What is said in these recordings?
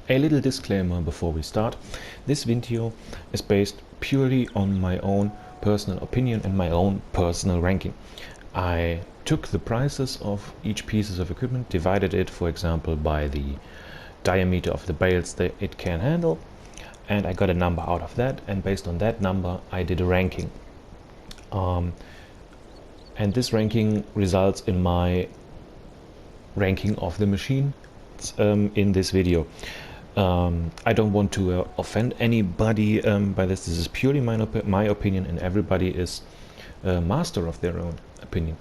A little disclaimer before we start. This video is based purely on my own personal opinion and my own personal ranking. I took the prices of each pieces of equipment, divided it, for example, by the diameter of the bales that it can handle, and I got a number out of that, and based on that number I did a ranking. And this ranking results in my ranking of the machine in this video. I don't want to offend anybody by this. This is purely my opinion, and everybody is a master of their own opinion.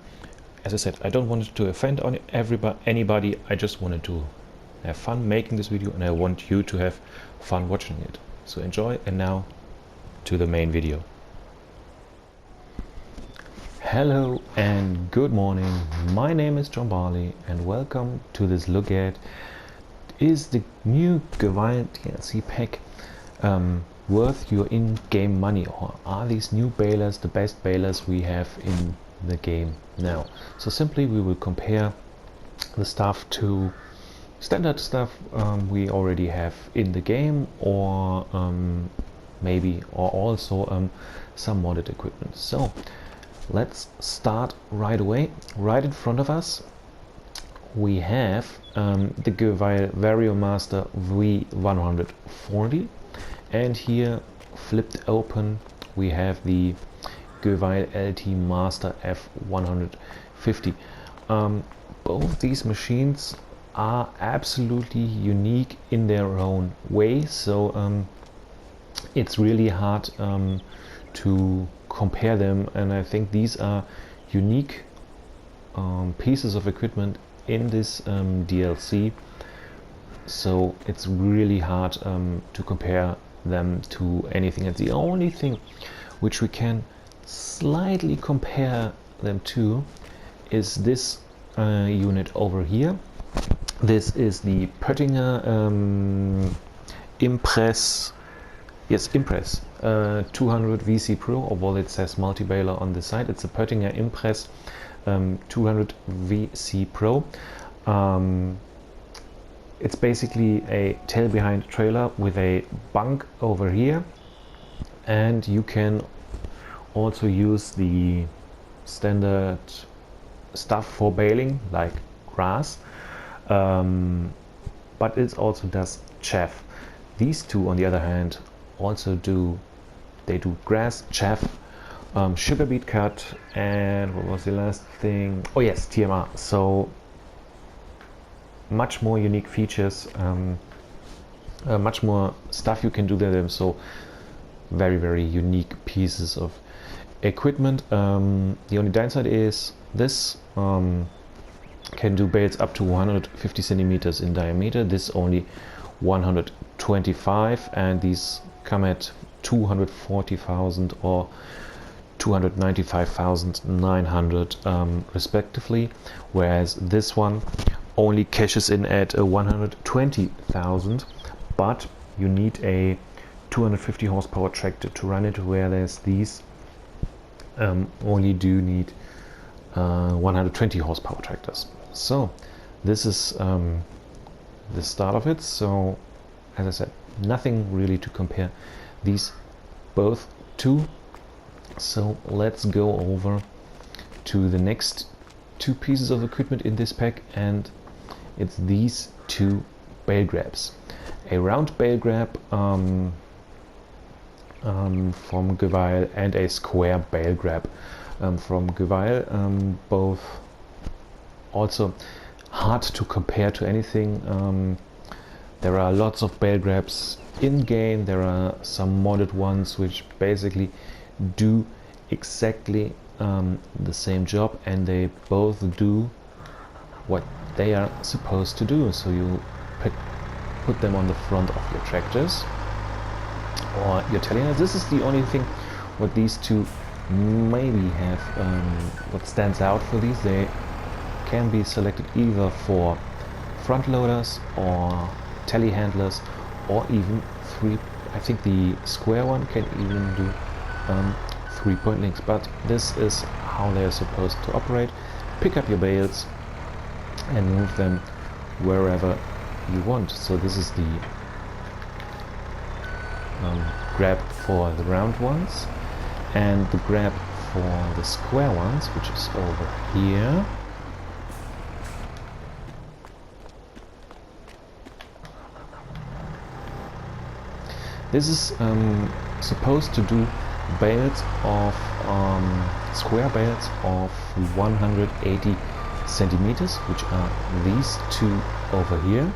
As I said, I don't want to offend anybody. I just wanted to have fun making this video, and I want you to have fun watching it. So enjoy, and now to the main video. Hello and good morning. My name is John Barley, and welcome to this look at is the new Göweil DLC pack worth your in-game money, or are these new balers the best balers we have in the game now? So simply we will compare the stuff to standard stuff we already have in the game, or also some modded equipment. So let's start right away. Right in front of us we have the Göweil VarioMaster V140, and here flipped open we have the Göweil LT Master F150. Both these machines are absolutely unique in their own way, so it's really hard to compare them, and I think these are unique pieces of equipment in this DLC, so it's really hard to compare them to anything. And the only thing which we can slightly compare them to is this unit over here. This is the Pöttinger Impress 200 VC Pro, although it says multi-baler on the side. It's a Pöttinger Impress 200 VC Pro. It's basically a tail behind trailer with a bunk over here, and you can also use the standard stuff for baling like grass, but it also does chaff. These two, on the other hand, also do grass, chaff, sugar beet cut, and what was the last thing? Oh yes, TMR. So much more unique features, much more stuff you can do with them. So very unique pieces of equipment. The only downside is this can do bales up to 150 centimeters in diameter. This only 125, and these come at 240,000 or 295,900 respectively, whereas this one only cashes in at 120,000, but you need a 250 horsepower tractor to run it, whereas these only do need 120 horsepower tractors. So this is the start of it. So as I said, nothing really to compare these both to. So let's go over to the next two pieces of equipment in this pack, and it's these two bale grabs. A round bale grab from Göweil, and a square bale grab from Göweil. Both also hard to compare to anything. There are lots of bale grabs in game. There are some modded ones which basically do exactly the same job, and they both do what they are supposed to do. So you put them on the front of your tractors or your telehandlers. This is the only thing what these two maybe have, what stands out for these. They can be selected either for front loaders or telehandlers, or even I think the square one can even do 3-point links, but this is how they are supposed to operate. Pick up your bales and move them wherever you want. So this is the grab for the round ones and the grab for the square ones, which is over here. This is supposed to do bales of square bales of 180 centimeters, which are these two over here.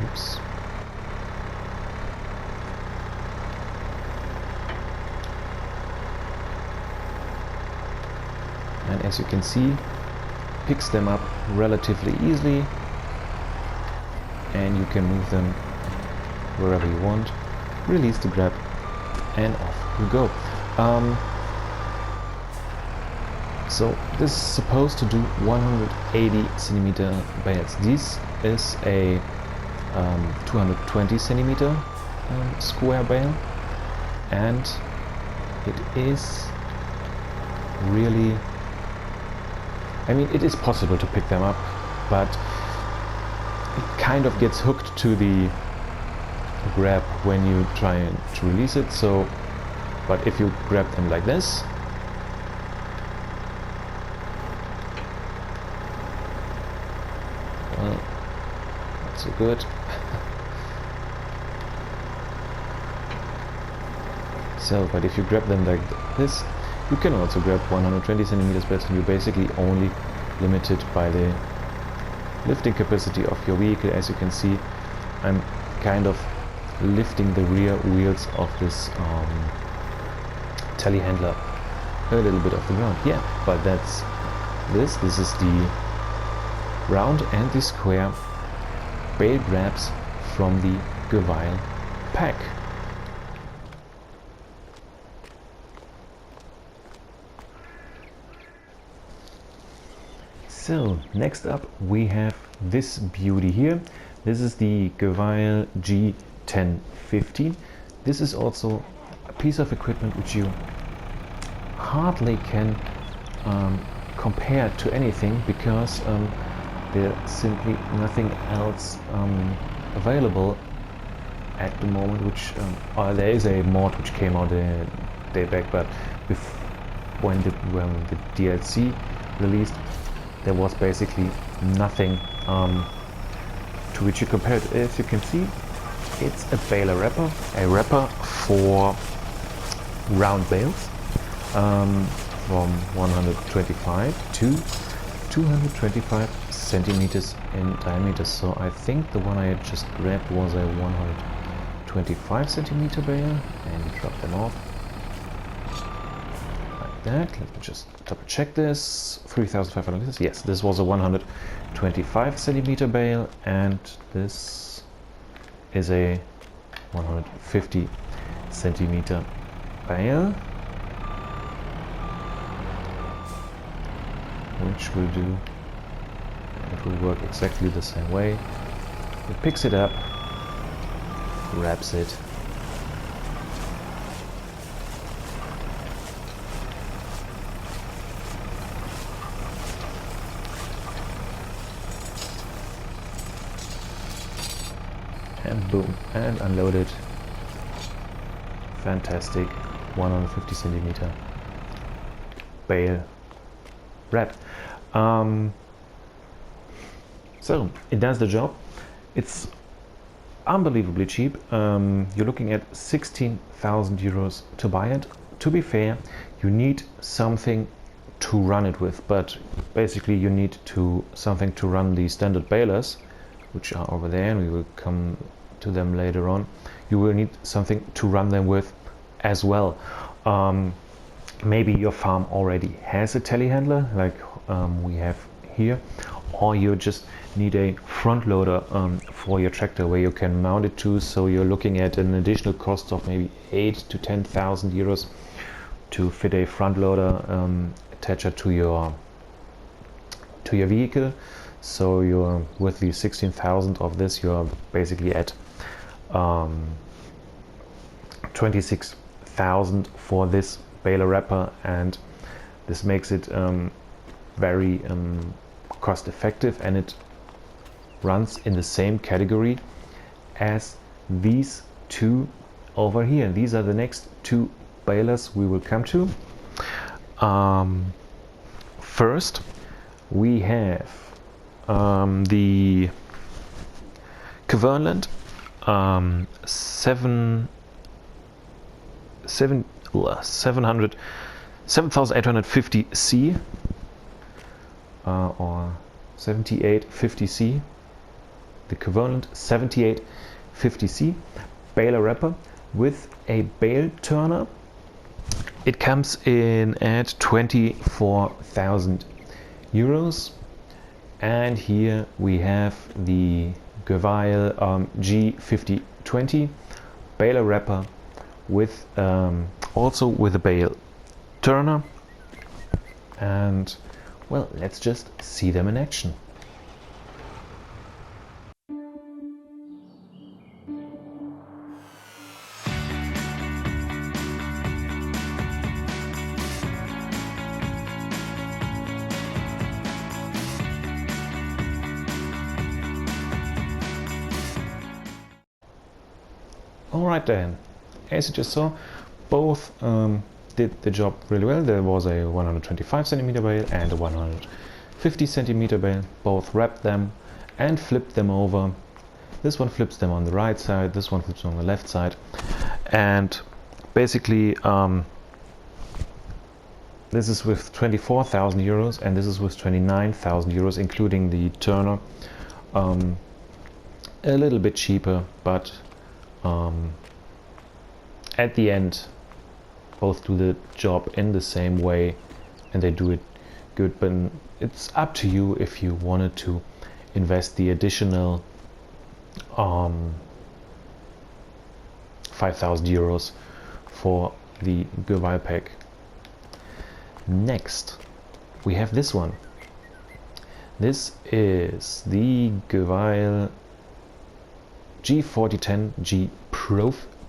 Oops. And as you can see, picks them up relatively easily, and you can move them wherever you want. Release the grab and off you go. So this is supposed to do 180 centimeter bales. This is a 220 centimeter square bale, and it is really, I mean, it is possible to pick them up, but it kind of gets hooked to the grab when you try to release it. So, but if you grab them like this, well, not so good. So, but if you grab them like this, you can also grab 120 centimeters bales, and you're basically only limited by the lifting capacity of your vehicle. As you can see, I'm kind of lifting the rear wheels of this telehandler a little bit off the ground. Yeah, but that's this is the round and the square bale grabs from the Göweil pack. So next up we have this beauty here. This is the Göweil G1015. This is also a piece of equipment which you hardly can compare to anything, because there's simply nothing else available at the moment, which there is a mod which came out a day back, but when the DLC released, there was basically nothing to which you compare it. As you can see, it's a baler wrapper, a wrapper for round bales from 125 to 225 centimeters in diameter. So I think the one I had just grabbed was a 125 centimeter bale, and drop them off like that. Let me just double check this. 3,500 liters. Yes, this was a 125 centimeter bale, and this is a 150 centimeter bale, which will do, it will work exactly the same way. It picks it up, wraps it, and boom, and unload it. Fantastic 150 centimeter bale wrap. So it does the job. It's unbelievably cheap. You're looking at 16,000 euros to buy it. To be fair, you need something to run it with, but basically you need something to run the standard balers, which are over there, and we will come to them later on. You will need something to run them with as well. Maybe your farm already has a telehandler like we have here, or you just need a front loader for your tractor where you can mount it to. So you're looking at an additional cost of maybe 8,000 to 10,000 euros to fit a front loader attacher to your vehicle. So you're with the 16,000 of this, you're basically at 26,000 for this baler wrapper, and this makes it very cost effective, and it runs in the same category as these two over here. These are the next two balers we will come to. First we have the Göweil 7850C or 7850C, the Göweil 7850C baler wrapper with a bale turner. It comes in at 24,000 euros, and here we have the Göweil G5020 baler wrapper with also with a bale turner. And well, let's just see them in action. Alright then, as you just saw, both did the job really well. There was a 125 centimeter bale and a 150 centimeter bale. Both wrapped them and flipped them over. This one flips them on the right side, this one flips on the left side. And basically this is with 24,000 euros and this is with 29,000 euros, including the turner. A little bit cheaper, but at the end both do the job in the same way and they do it good. But it's up to you if you wanted to invest the additional 5,000 euros for the Göweil pack. Next we have this one. This is the Göweil G4010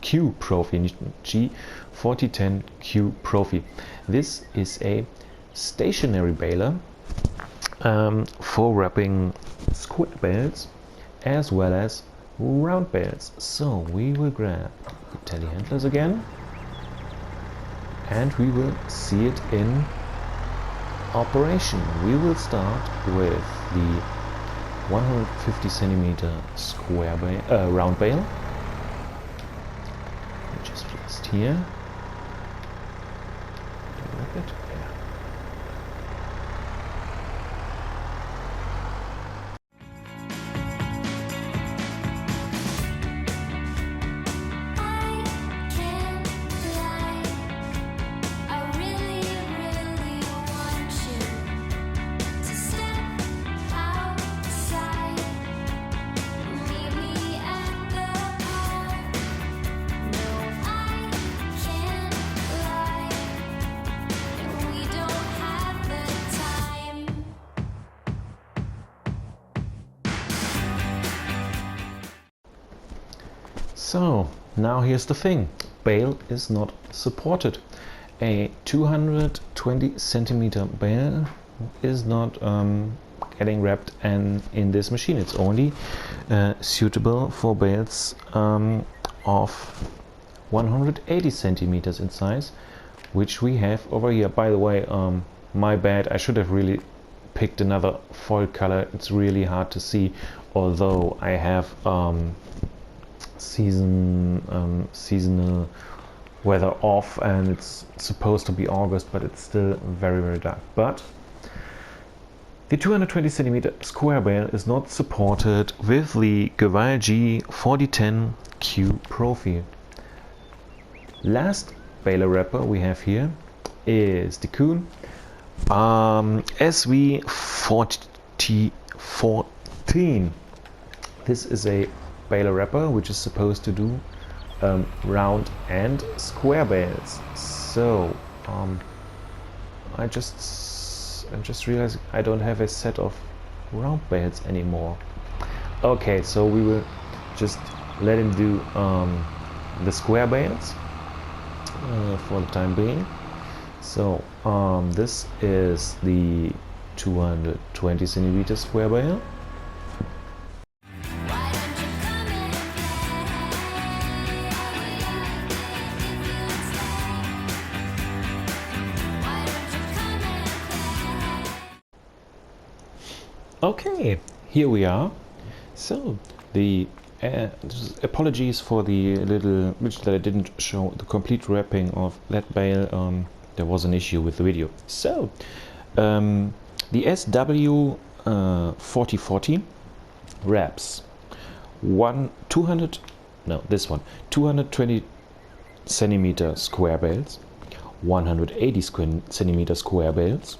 Q Profi, G4010 Q Profi. This is a stationary baler for wrapping square bales as well as round bales. So we will grab the telehandlers again and we will see it in operation. We will start with the 150 centimeter square bale, round bale. Just placed here. Wrap it. Yeah. So now here's the thing, bale is not supported. A 220 centimeter bale is not getting wrapped and in this machine. It's only suitable for bales of 180 centimeters in size, which we have over here. By the way, my bad, I should have really picked another foil color. It's really hard to see, although I have seasonal weather off and it's supposed to be August, but it's still very, very dark. But the 220 centimeter square bale is not supported with the Göweil G4010 Q Profi. Last baler wrapper we have here is the Krone SV14. This is a baler wrapper which is supposed to do round and square bales. So I just realized I don't have a set of round bales anymore. Okay, so we will just let him do the square bales for the time being. So this is the 220 centimeters square bale. Okay, here we are. So the apologies for the little which that I didn't show the complete wrapping of that bale. There was an issue with the video. So the SW4040 wraps 220 centimeter square bales, 180 centimeter square bales,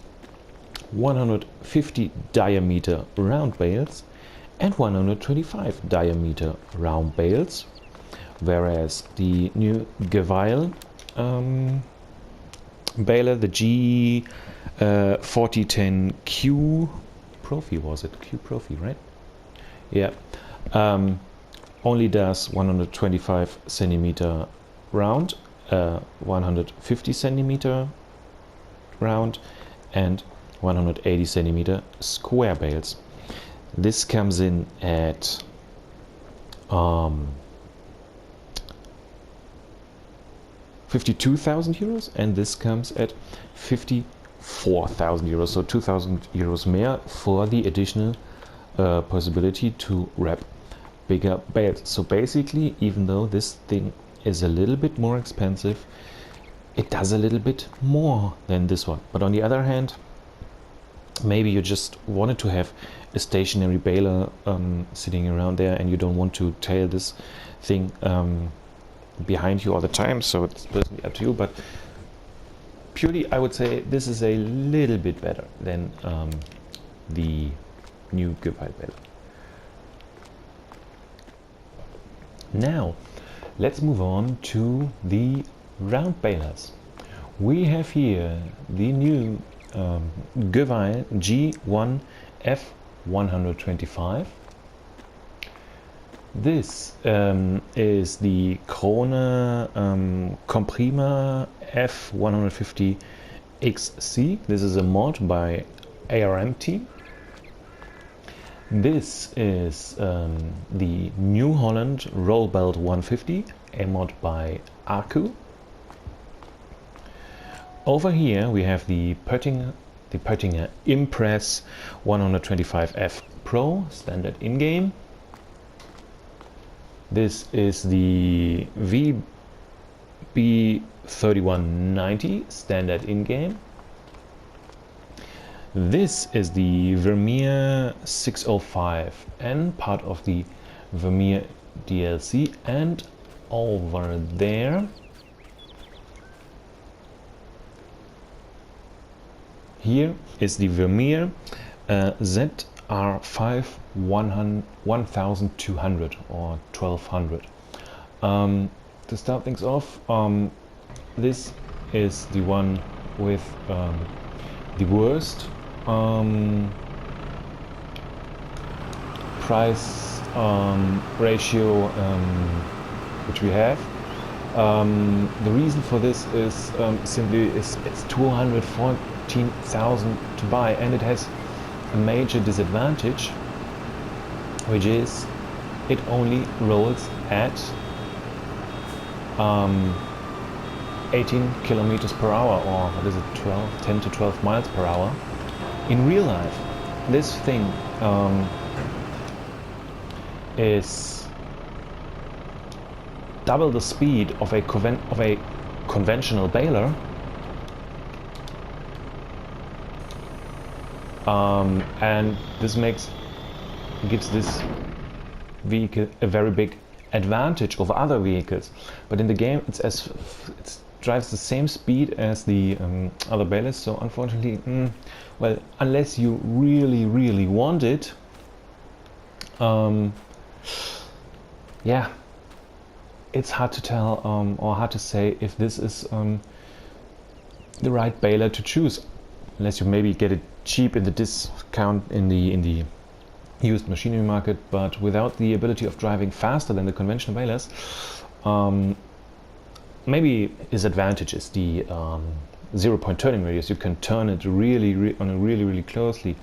150 diameter round bales, and 125 diameter round bales, whereas the new Göweil baler, the G4010Q Profi, was it Q Profi, right? Yeah, only does 125 centimeter round, 150 centimeter round, and 180 centimeter square bales. This comes in at 52,000 euros, and this comes at 54,000 euros, so 2,000 euros more for the additional possibility to wrap bigger bales. So basically, even though this thing is a little bit more expensive, it does a little bit more than this one. But on the other hand, maybe you just wanted to have a stationary baler sitting around there, and you don't want to tail this thing behind you all the time, so it's personally up to you. But purely, I would say this is a little bit better than the new Göweil baler. Now let's move on to the round balers. We have here the new Göweil G1 F125. This is the Krone Comprima F150 XC. This is a mod by ARMT. This is the New Holland RollBelt 150, a mod by arcu. Over here we have the Pöttinger Impress 125F Pro standard in-game. This is the VB3190 standard in-game. This is the Vermeer 605N, part of the Vermeer DLC, and over there here is the Vermeer ZR5 1200 or 1200. To start things off, this is the one with the worst price ratio which we have. The reason for this is simply it's 214,000 to buy, and it has a major disadvantage, which is it only rolls at 18 kilometers per hour, or what is it, 10 to 12 miles per hour. In real life, this thing is double the speed of a conventional baler, and this gives this vehicle a very big advantage over other vehicles. But in the game, it drives the same speed as the other balers. So unfortunately, well, unless you really want it, yeah, it's hard to tell or hard to say if this is the right baler to choose, unless you maybe get it cheap in the discount in the used machinery market. But without the ability of driving faster than the conventional balers, maybe his advantage is the 0-point turning radius. You can turn it really closely,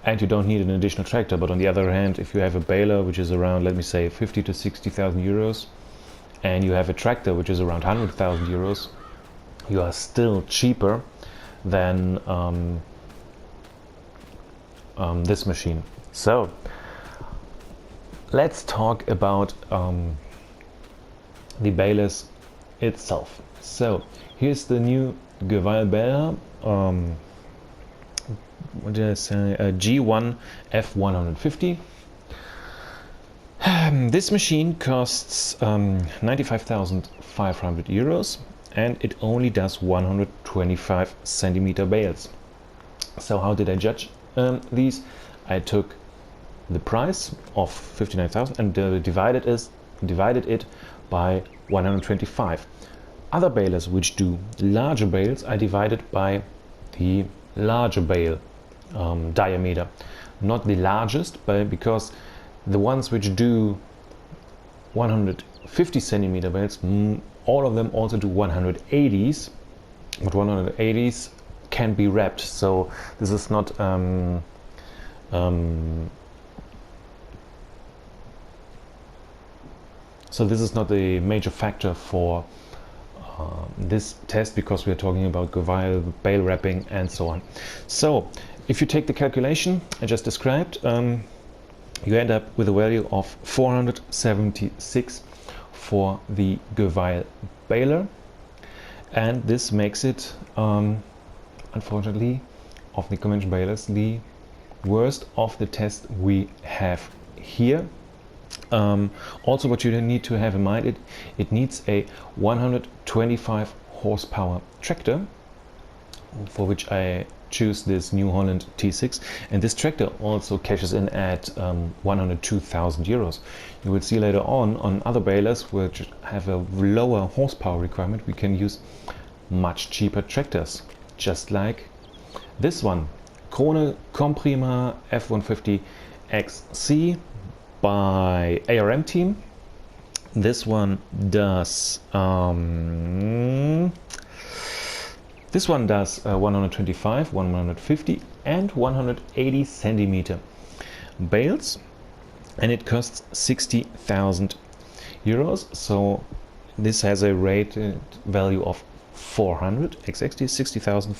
and you don't need an additional tractor. But on the other hand, if you have a baler which is around, let me say, 50 to 60,000 euros, and you have a tractor which is around 100,000 euros, you are still cheaper than this machine. So let's talk about the balers itself. So here's the new Göweil baler, what did I say, G1 F150. This machine costs 95,500 euros, and it only does 125 centimeter bales. So how did I judge these? I took the price of 59,000 and divided it by 125. Other balers which do larger bales, I divided by the larger bale diameter, not the largest, but because the ones which do 150 centimeter bales, all of them also do 180s, but 180s can be wrapped, so this is not so this is not a major factor for this test, because we are talking about Göweil, bale wrapping and so on. So if you take the calculation I just described, you end up with a value of 476 for the Göweil baler, and this makes it unfortunately, of the conventional balers, the worst of the test we have here. Also, what you need to have in mind, it needs a 125 horsepower tractor, for which I choose this New Holland T6, and this tractor also cashes in at 102,000 euros. You will see later on other balers which have a lower horsepower requirement, we can use much cheaper tractors, just like this one, Krone Comprima F150 XC by ARM team. This one does 125, 150 and 180 centimeter bales, and it costs 60,000 euros. So this has a rated value of 400. Exactly 60,000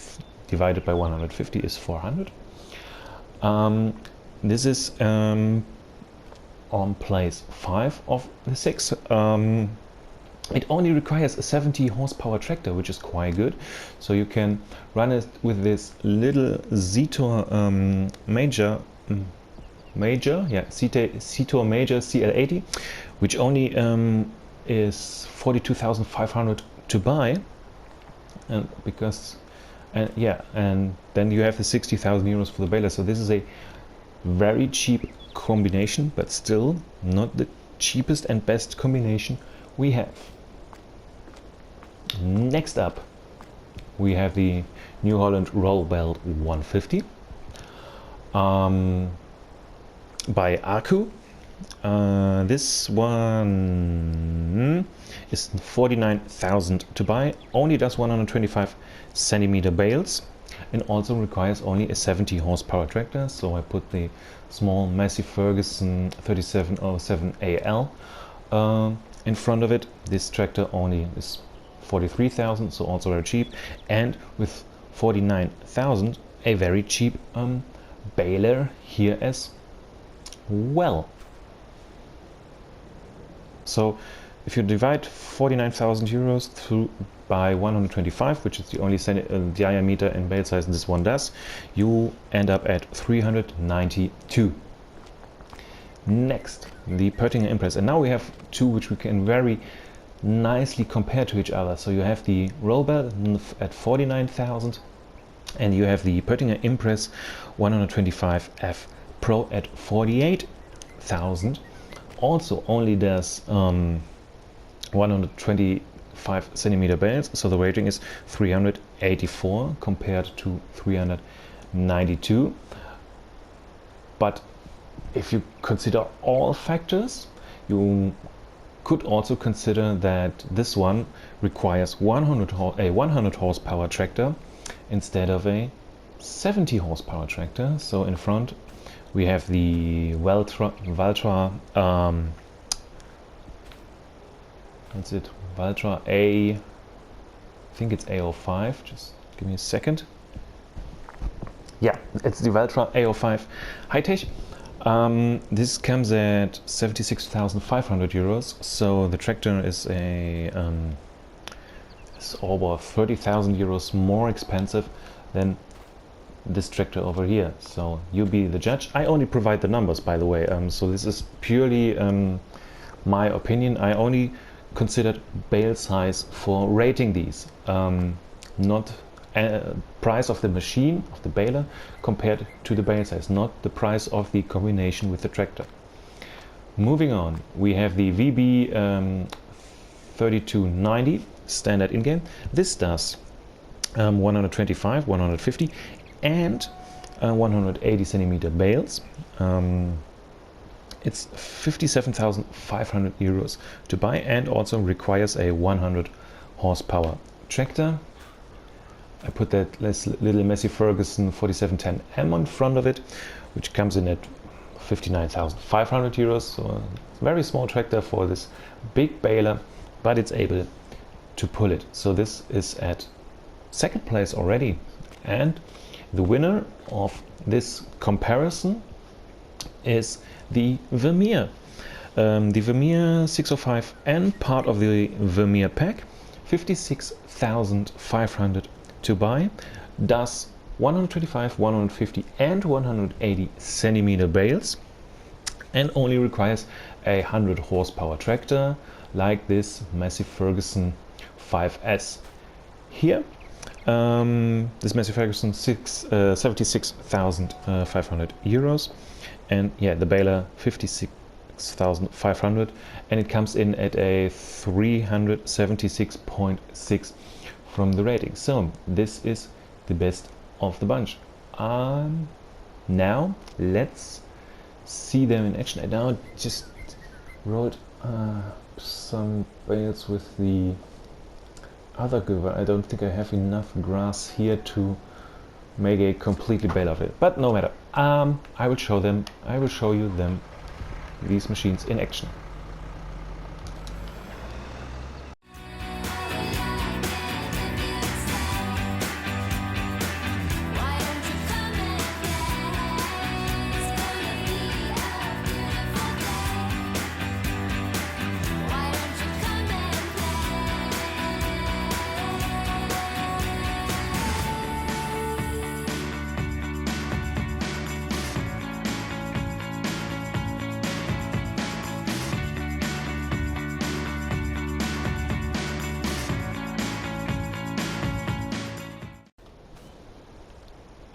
divided by 150 is 400. This is on place 5 of the 6. It only requires a 70 horsepower tractor, which is quite good. So you can run it with this little Zetor Major CL80, which only is 42,500 to buy, and then you have the 60,000 euros for the baler. So this is a very cheap combination, but still not the cheapest and best combination we have. Next up we have the New Holland RollBelt 150 by arcu. This one is 49,000 to buy, only does 125 centimeter bales, and also requires only a 70 horsepower tractor. So I put the small Massey Ferguson 3707 AL in front of it. This tractor only is 43,000, so also very cheap, and with 49,000 a very cheap baler here as well. So if you divide 49,000 euros through by 125, which is the only diameter and bale size this one does, you end up at 392. Next, the Pöttinger Impress, and now we have two which we can very nicely compare to each other. So you have the RollBelt at 49,000, and you have the Pöttinger Impress 125F Pro at 48,000. Also only does 125 centimeter bales, so the rating is 384 compared to 392. But if you consider all factors, you could also consider that this one requires a 100 horsepower tractor instead of a 70 horsepower tractor. So in front we have the Valtra that's it, Valtra A, I think it's A05, just give me a second. Yeah, it's the Valtra A05 high-tech. This comes at 76,500 euros, so the tractor is it's over 30,000 euros more expensive than this tractor over here. So you be the judge. I only provide the numbers, by the way, so this is purely my opinion. I only considered bale size for rating these, not price of the machine, of the baler, compared to the bale size, not the price of the combination with the tractor. Moving on, we have the VB 3290 standard in-game. This does 125, 150 and 180 centimeter bales. It's 57,500 euros to buy, and also requires a 100 horsepower tractor. I put that little Massey Ferguson 4710M on front of it, which comes in at 59,500 euros. So a very small tractor for this big baler, but it's able to pull it. So this is at second place already. And the winner of this comparison is the Vermeer. The Vermeer 605N, part of the Vermeer pack, 56,500 to buy, does 125, 150 and 180 centimeter bales, and only requires a 100 horsepower tractor like this Massey Ferguson 5S here. This Massey Ferguson 76,500 euros, and yeah, the baler 56,500, and it comes in at a 376.6 from the rating. So this is the best of the bunch. Now let's see them in action. I now just wrote some bales with the other Göweil. I don't think I have enough grass here to make a completely bale of it, but no matter. I will show you them, these machines in action.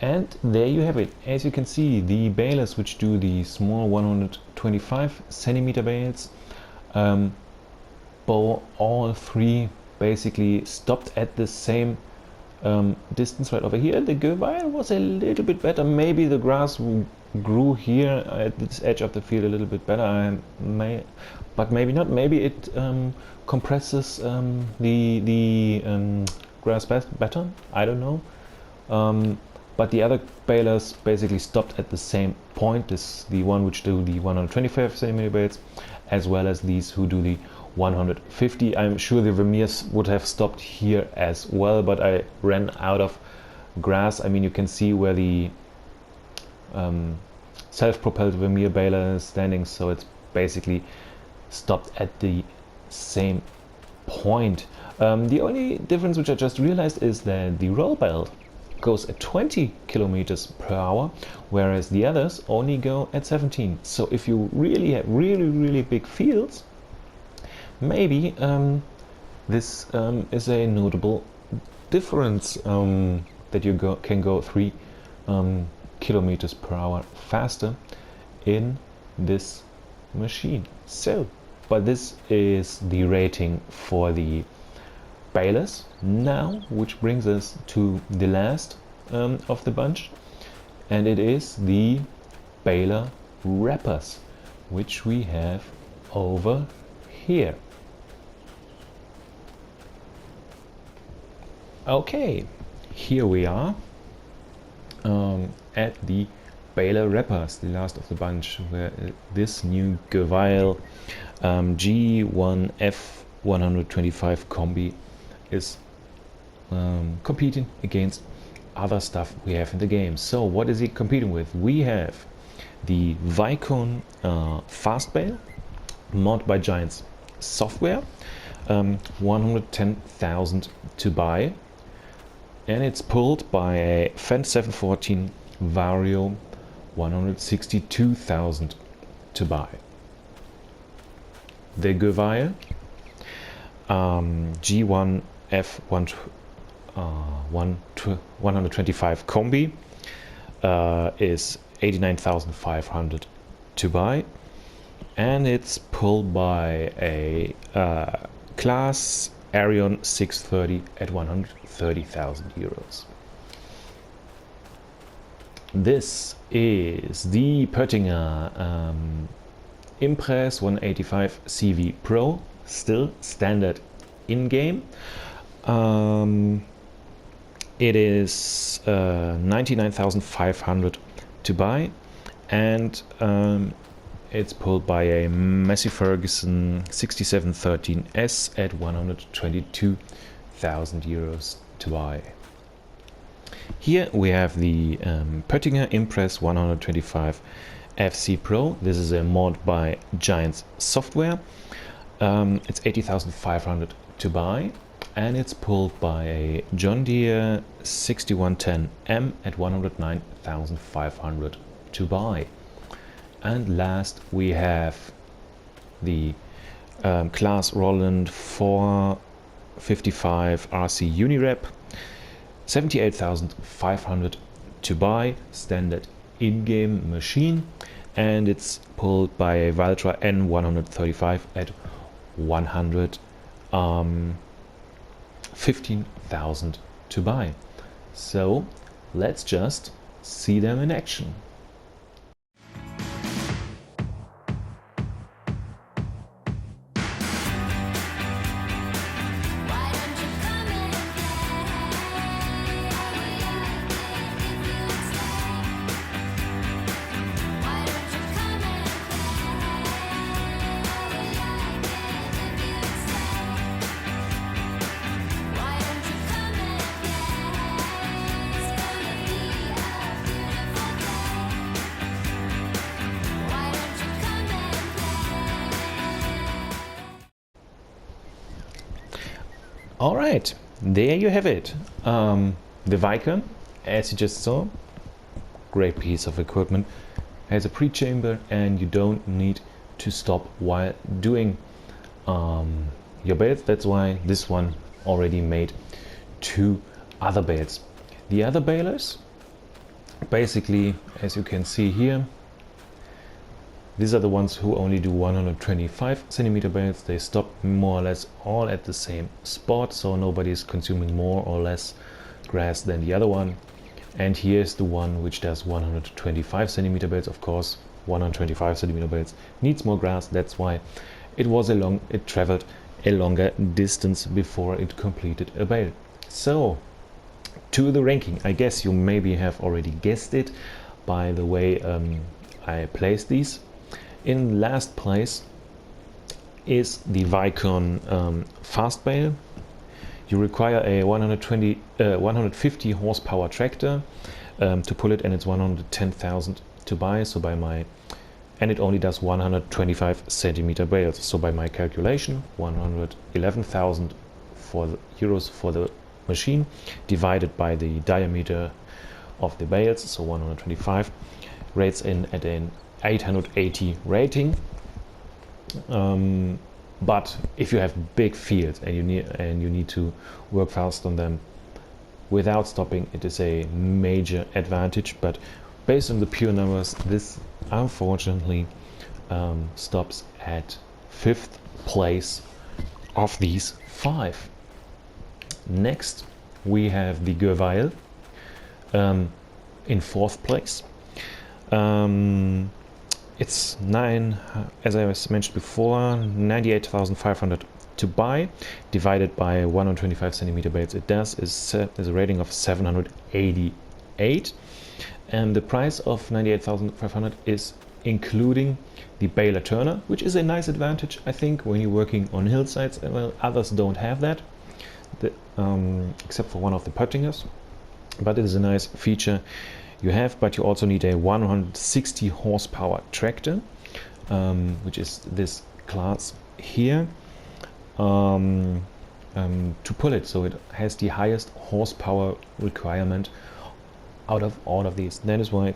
And there you have it. As you can see, the balers which do the small 125 centimeter bales, all three basically stopped at the same distance right over here. The Göweil was a little bit better. Maybe the grass grew here at this edge of the field a little bit better, but maybe not. Maybe it compresses the grass better. I don't know. But the other balers basically stopped at the same point. This the one which do the 125 centimeter bales, as well as these who do the 150. I'm sure the Vermeers would have stopped here as well, but I ran out of grass. I mean, you can see where the self-propelled Vermeer baler is standing, so it's basically stopped at the same point. The only difference which I just realized is that the RollBelt goes at 20 kilometers per hour, whereas the others only go at 17. So if you really have really big fields, maybe this is a notable difference, that you can go 3 kilometers per hour faster in this machine. So, but this is the rating for the balers now, which brings us to the last of the bunch, and it is the baler wrappers, which we have over here. Okay, here we are at the baler wrappers, the last of the bunch, where this new Göweil G1F125 combi is competing against other stuff we have in the game. So what is it competing with? We have the Vicon FastBale, mod by Giants software, 110,000 to buy, and it's pulled by a FS22 Vario, 162,000 to buy. The Göweil G1F125 combi is 89,500 to buy, and it's pulled by a class Arion 630 at 130,000 euros. This is the Pöttinger Impress 185 CV Pro, still standard in-game. It is 99,500 to buy, and it's pulled by a Massey Ferguson 6713S at 122,000 euros to buy. Here we have the Pöttinger Impress 125 FC Pro. This is a mod by Giants software. It's 80,500 to buy, and it's pulled by a John Deere 6110M at 109,500 to buy. And last we have the class Holland 455 RC Unirep, 78,500 to buy, standard in-game machine, and it's pulled by a Valtra N135 at 115,000 to buy. So let's just see them in action. Alright, there you have it. The Vicon, as you just saw, great piece of equipment, has a pre-chamber, and you don't need to stop while doing your bales. That's why this one already made 2 other bales. The other balers, basically, as you can see here, these are the ones who only do 125 centimeter bales. They stop more or less all at the same spot, so nobody is consuming more or less grass than the other one. And here's the one which does 125 centimeter bales. Of course, 125 centimeter bales needs more grass. That's why it traveled a longer distance before it completed a bale. So to the ranking, I guess you maybe have already guessed it by the way I placed these. In last place is the Vicon FastBale. You require a 150 horsepower tractor to pull it, and it's 110,000 to buy. So and it only does 125 centimeter bales. So by my calculation, 111,000 euros for the machine, divided by the diameter of the bales, so 125, rates in at an 880 rating. But if you have big fields and you need to work fast on them without stopping, it is a major advantage. But based on the pure numbers, this unfortunately stops at 5th place of these 5. Next we have the Göweil in 4th place. it's as I mentioned before, 98,500 to buy, divided by 125 centimeter bales. It is a rating of 788, and the price of 98,500 is including the baler turner, which is a nice advantage, I think, when you're working on hillsides. Well, others don't have that, except for one of the Pöttingers, but it is a nice feature you have. But you also need a 160 horsepower tractor, which is this class here, to pull it, so it has the highest horsepower requirement out of all of these. That is why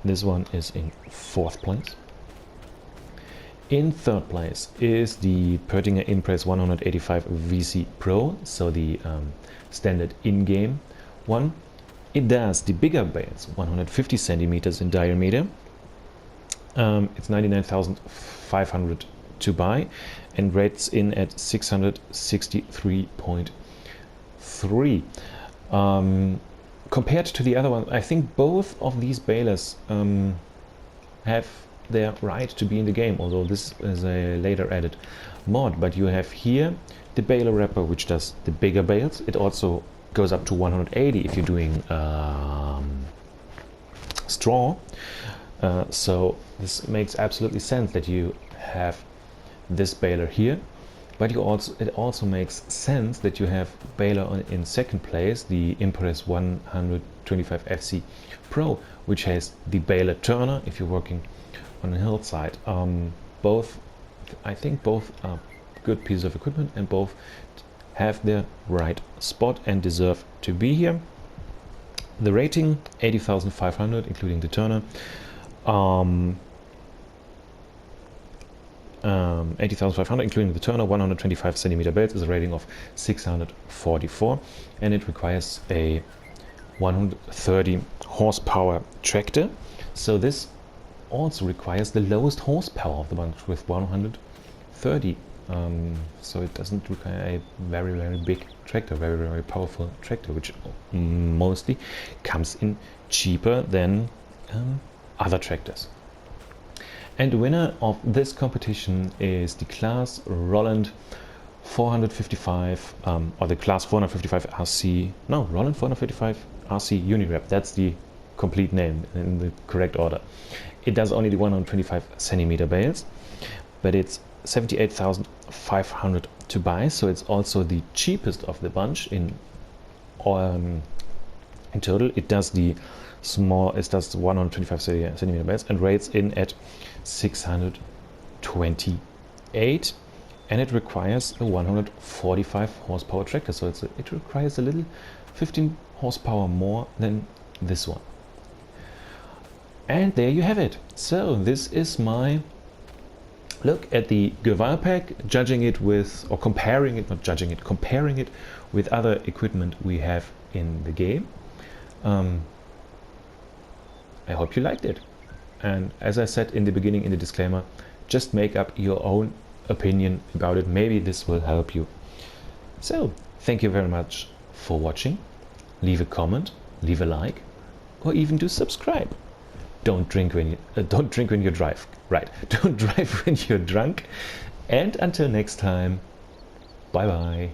this one is in 4th place. In 3rd place is the Pöttinger Impress 185 VC Pro, so the standard in-game one. It does the bigger bales, 150 centimeters in diameter. It's 99,500 to buy, and rates in at 663.3. Compared to the other one, I think both of these balers have their right to be in the game, although this is a later added mod. But you have here the baler wrapper, which does the bigger bales. It also goes up to 180 if you're doing straw. So this makes absolutely sense that you have this baler here. But it also makes sense that you have baler in 2nd place, the Impress 125 FC Pro, which has the baler turner if you're working on a hillside. I think both are good pieces of equipment, and both have their right spot and deserve to be here. The rating 80,500 including the turner. 80,500 including the turner, 125 centimeter bales, is a rating of 644, and it requires a 130 horsepower tractor. So this also requires the lowest horsepower of the bunch with 130. So it doesn't require a very, very big tractor, very, very powerful tractor, which mostly comes in cheaper than other tractors. And the winner of this competition is the class Holland 455, or the class 455 RC, no, Holland 455 RC Unirep. That's the complete name in the correct order. It does only the 125 centimeter bales, but it's 78,500 to buy, so it's also the cheapest of the bunch in total. It does the 125 centimeter bales and rates in at 628, and it requires a 145 horsepower tractor, so it requires a little 15 horsepower more than this one. And there you have it. So this is my look at the Göweil pack, judging it with, or comparing it, not judging it, comparing it with other equipment we have in the game. I hope you liked it. And as I said in the beginning in the disclaimer, just make up your own opinion about it. Maybe this will help you. So thank you very much for watching. Leave a comment, leave a like, or even do subscribe. Don't drink when you drive. Right. Don't drive when you're drunk. And until next time, bye bye.